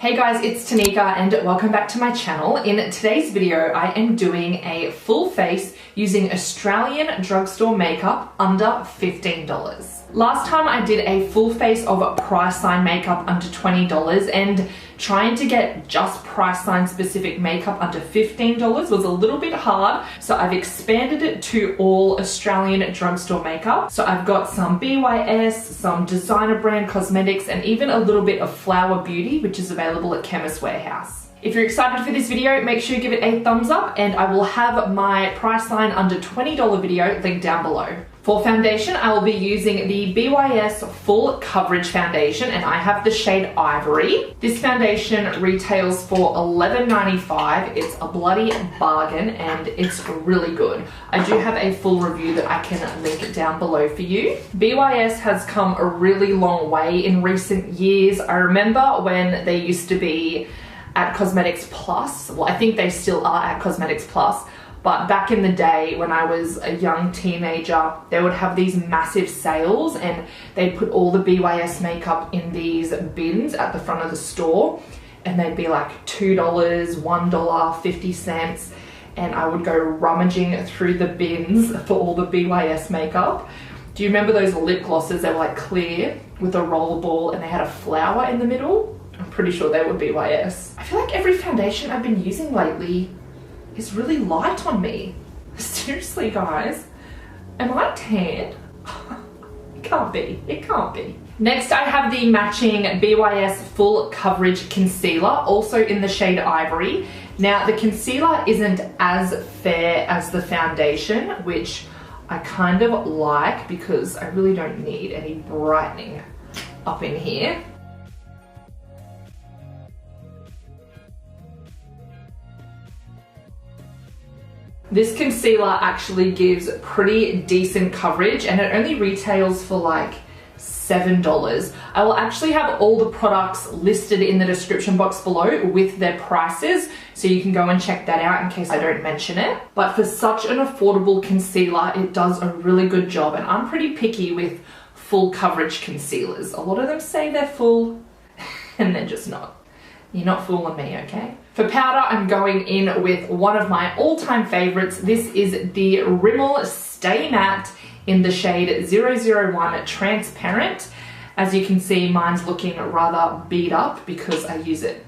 Hey guys, it's Tanika and welcome back to my channel. In today's video, I am doing a full face using Australian drugstore makeup under $15. Last time I did a full face of Priceline makeup under $20 and trying to get just Priceline specific makeup under $15 was a little bit hard. So I've expanded it to all Australian drugstore makeup. So I've got some BYS, some designer brand cosmetics, and even a little bit of Flower Beauty, which is available at Chemist Warehouse. If you're excited for this video, make sure you give it a thumbs up and I will have my Priceline under $20 video linked down below. For foundation, I will be using the BYS Full Coverage Foundation and I have the shade Ivory. This foundation retails for $11.95. It's a bloody bargain and it's really good. I do have a full review that I can link down below for you. BYS has come a really long way in recent years. I remember when they used to be at Cosmetics Plus. Well, I think they still are at Cosmetics Plus. But back in the day when I was a young teenager, they would have these massive sales and they'd put all the BYS makeup in these bins at the front of the store and they'd be like $2, $1, 50 cents. And I would go rummaging through the bins for all the BYS makeup. Do you remember those lip glosses? They were like clear with a roller ball and they had a flower in the middle. I'm pretty sure they were BYS. I feel like every foundation I've been using lately is really light on me. Seriously guys, am I tan? It can't be, it can't be. Next I have the matching BYS Full Coverage Concealer, also in the shade Ivory. Now the concealer isn't as fair as the foundation, which I kind of like because I really don't need any brightening up in here. This concealer actually gives pretty decent coverage and it only retails for like $7. I will actually have all the products listed in the description box below with their prices, so you can go and check that out in case I don't mention it. But for such an affordable concealer, it does a really good job and I'm pretty picky with full coverage concealers. A lot of them say they're full and they're just not. You're not fooling me, okay? For powder, I'm going in with one of my all-time favorites. This is the Rimmel Stay Matte in the shade 001 Transparent. As you can see, mine's looking rather beat up because I use it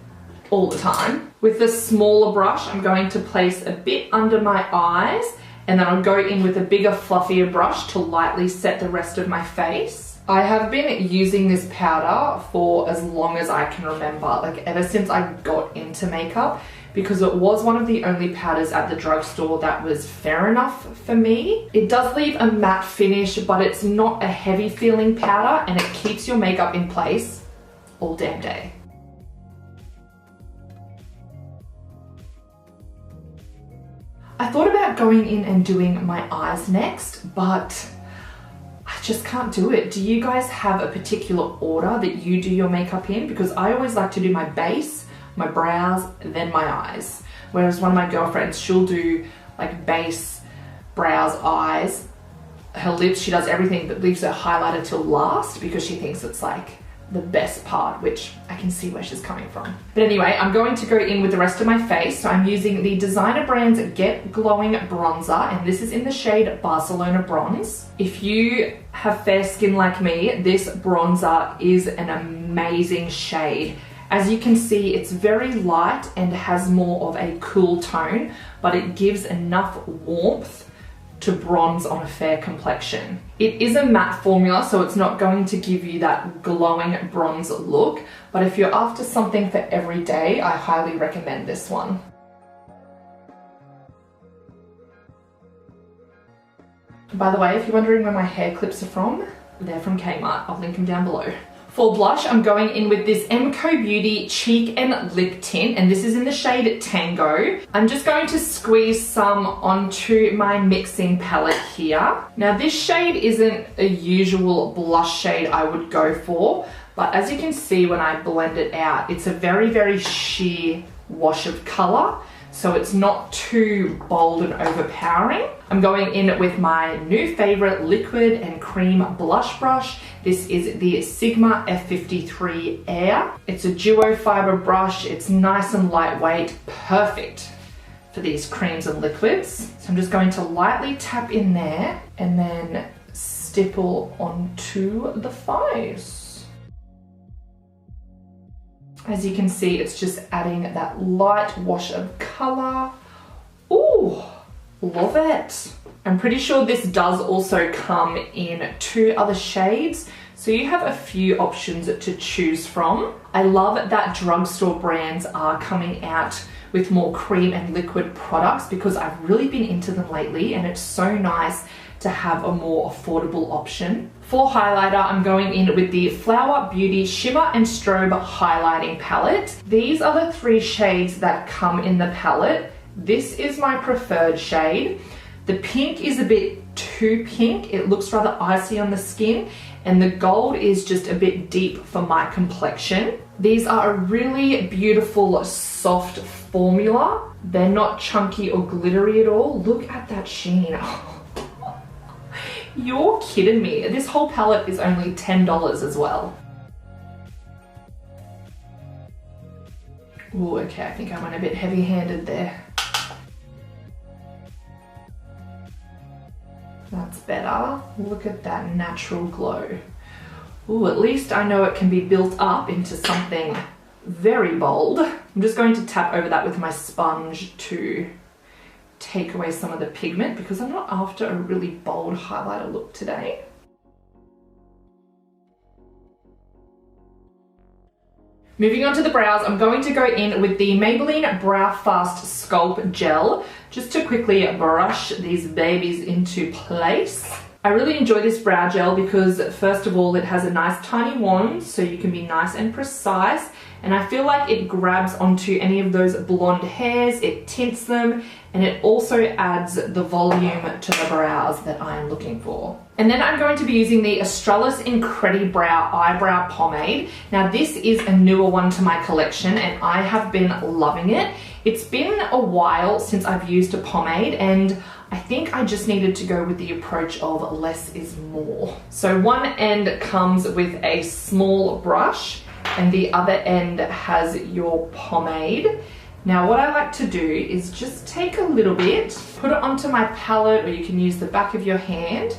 all the time. With the smaller brush, I'm going to place a bit under my eyes and then I'll go in with a bigger, fluffier brush to lightly set the rest of my face. I have been using this powder for as long as I can remember, like ever since I got into makeup, because it was one of the only powders at the drugstore that was fair enough for me. It does leave a matte finish, but it's not a heavy feeling powder and it keeps your makeup in place all damn day. I thought about going in and doing my eyes next, but I just can't do it. Do you guys have a particular order that you do your makeup in? Because I always like to do my base, my brows, then my eyes. Whereas one of my girlfriends, she'll do like base, brows, eyes, her lips, she does everything but leaves her highlighter till last because she thinks it's like the best part, which I can see where she's coming from. But anyway, I'm going to go in with the rest of my face. So I'm using the designer brand's Get Glowing Bronzer, and this is in the shade Barcelona Bronze. If you have fair skin like me, this bronzer is an amazing shade. As you can see, it's very light and has more of a cool tone, but it gives enough warmth to bronze on a fair complexion. It is a matte formula, so it's not going to give you that glowing bronze look, but if you're after something for every day, I highly recommend this one. By the way, if you're wondering where my hair clips are from, they're from Kmart. I'll link them down below. For blush, I'm going in with this MCO Beauty Cheek and Lip Tint, and this is in the shade Tango. I'm just going to squeeze some onto my mixing palette here. Now this shade isn't a usual blush shade I would go for, but as you can see when I blend it out, it's a very, very sheer wash of color. so it's not too bold and overpowering. I'm going in with my new favorite liquid and cream blush brush. This is the Sigma F53 Air. It's a duo fiber brush. It's nice and lightweight, perfect for these creams and liquids. So I'm just going to lightly tap in there and then stipple onto the face. As you can see, it's just adding that light wash of color. Ooh, love it. I'm pretty sure this does also come in 2 other shades, so you have a few options to choose from. I love that drugstore brands are coming out with more cream and liquid products because I've really been into them lately, and it's so nice to have a more affordable option. For highlighter, I'm going in with the Flower Beauty Shimmer and Strobe Highlighting Palette. These are the 3 shades that come in the palette. This is my preferred shade. The pink is a bit too pink. It looks rather icy on the skin, and the gold is just a bit deep for my complexion. These are a really beautiful, soft formula. They're not chunky or glittery at all. Look at that sheen. You're kidding me. This whole palette is only $10 as well. Oh, okay, I think I went a bit heavy-handed there. That's better. Look at that natural glow. Ooh, at least I know it can be built up into something very bold. I'm just going to tap over that with my sponge to take away some of the pigment because I'm not after a really bold highlighter look today. Moving on to the brows, I'm going to go in with the Maybelline Brow Fast Sculpt Gel just to quickly brush these babies into place. I really enjoy this brow gel because first of all, it has a nice tiny wand so you can be nice and precise, and I feel like it grabs onto any of those blonde hairs, it tints them, and it also adds the volume to the brows that I am looking for. And then I'm going to be using the Australis Incredibrow Eyebrow Pomade. Now this is a newer one to my collection and I have been loving it. It's been a while since I've used a pomade, and I think I just needed to go with the approach of less is more. So one end comes with a small brush and the other end has your pomade. Now what I like to do is just take a little bit, put it onto my palette, or you can use the back of your hand,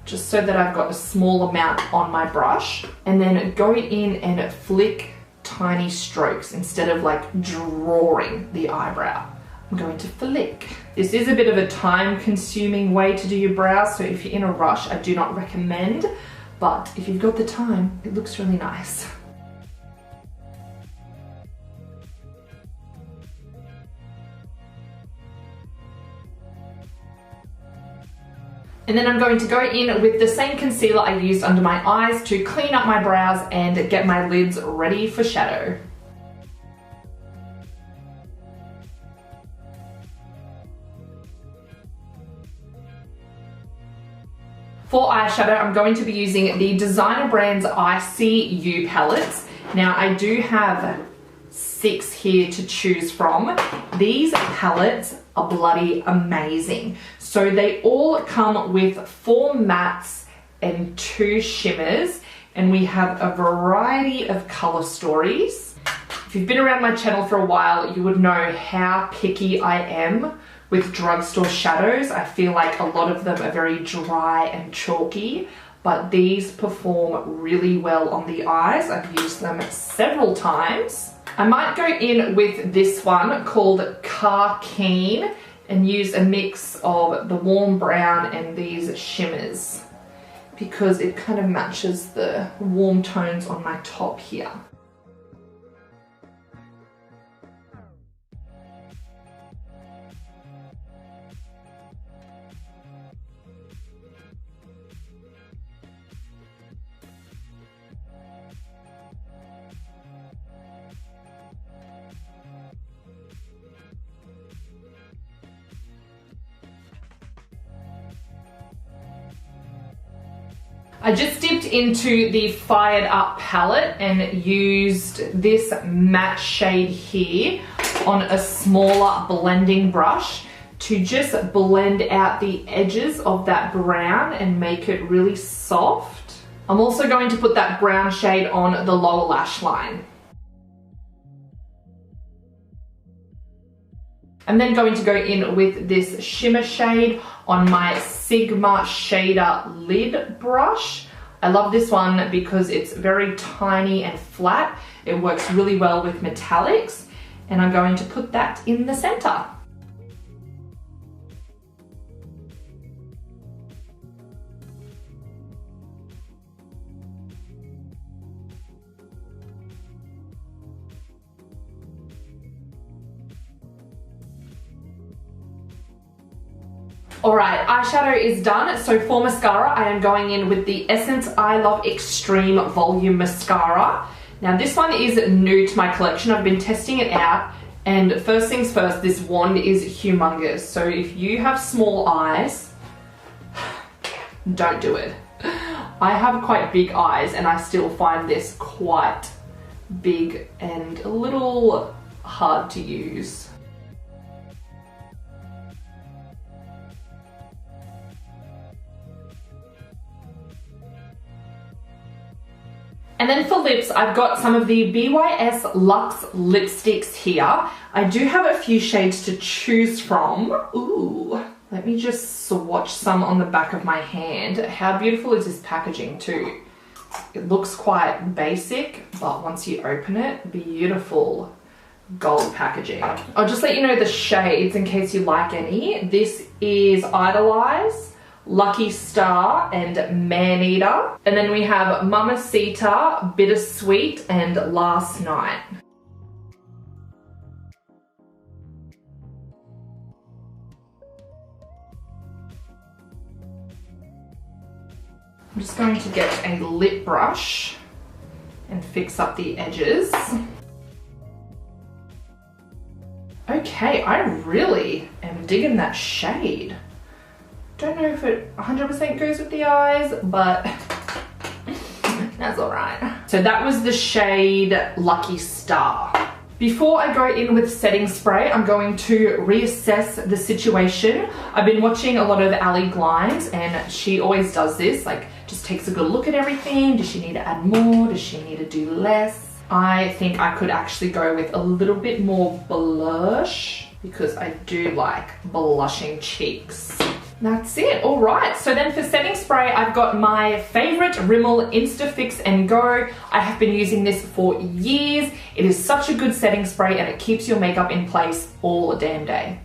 just so that I've got a small amount on my brush, and then go in and flick tiny strokes instead of like drawing the eyebrow. I'm going to flick. This is a bit of a time-consuming way to do your brows, so if you're in a rush, I do not recommend, but if you've got the time, it looks really nice. And then I'm going to go in with the same concealer I used under my eyes to clean up my brows and get my lids ready for shadow. For eyeshadow, I'm going to be using the Designer Brands ICU palettes. Now I do have 6 here to choose from. These palettes are bloody amazing. So they all come with 4 mattes and 2 shimmers, and we have a variety of color stories. If you've been around my channel for a while, you would know how picky I am with drugstore shadows. I feel like a lot of them are very dry and chalky, but these perform really well on the eyes. I've used them several times. I might go in with this one called Car Keen and use a mix of the warm brown and these shimmers because it kind of matches the warm tones on my top here. I just dipped into the Fired Up palette and used this matte shade here on a smaller blending brush to just blend out the edges of that brown and make it really soft. I'm also going to put that brown shade on the lower lash line. I'm then going to go in with this shimmer shade on my Sigma Shader lid brush. I love this one because it's very tiny and flat. It works really well with metallics, and I'm going to put that in the center. Alright, eyeshadow is done. So for mascara, I am going in with the Essence I Love Extreme Volume Mascara. Now this one is new to my collection. I've been testing it out, and first things first, this wand is humongous. So if you have small eyes, don't do it. I have quite big eyes and I still find this quite big and a little hard to use. And then for lips, I've got some of the BYS Luxe lipsticks here. I do have a few shades to choose from. Ooh, let me just swatch some on the back of my hand. How beautiful is this packaging too? It looks quite basic, but once you open it, beautiful gold packaging. I'll just let you know the shades in case you like any. This is Idolize, Lucky Star, and Maneater. And then we have Mamacita, Bittersweet, and Last Night. I'm just going to get a lip brush and fix up the edges. Okay, I really am digging that shade. Don't know if it 100% goes with the eyes, but that's all right. So that was the shade Lucky Star. Before I go in with setting spray, I'm going to reassess the situation. I've been watching a lot of Ali Glines, and she always does this, like just takes a good look at everything. Does she need to add more? Does she need to do less? I think I could actually go with a little bit more blush because I do like blushing cheeks. That's it. All right, so then for setting spray, I've got my favorite Rimmel Instafix and Go. I have been using this for years. It is such a good setting spray and it keeps your makeup in place all damn day.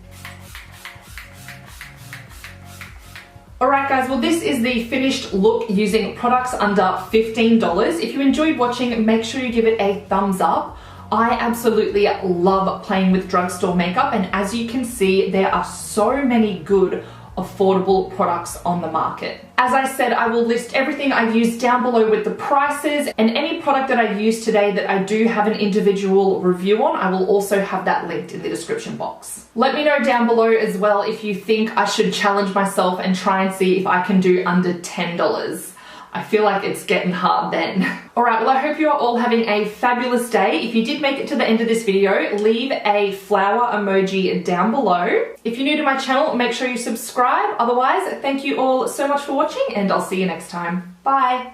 All right guys, well this is the finished look using products under $15. If you enjoyed watching, make sure you give it a thumbs up. I absolutely love playing with drugstore makeup, and as you can see, there are so many good affordable products on the market. As I said, I will list everything I use down below with the prices, and any product that I use today that I do have an individual review on, I will also have that linked in the description box. Let me know down below as well if you think I should challenge myself and try and see if I can do under $10. I feel like it's getting hard then. All right, well, I hope you are all having a fabulous day. If you did make it to the end of this video, leave a flower emoji down below. If you're new to my channel, make sure you subscribe. Otherwise, thank you all so much for watching, and I'll see you next time. Bye.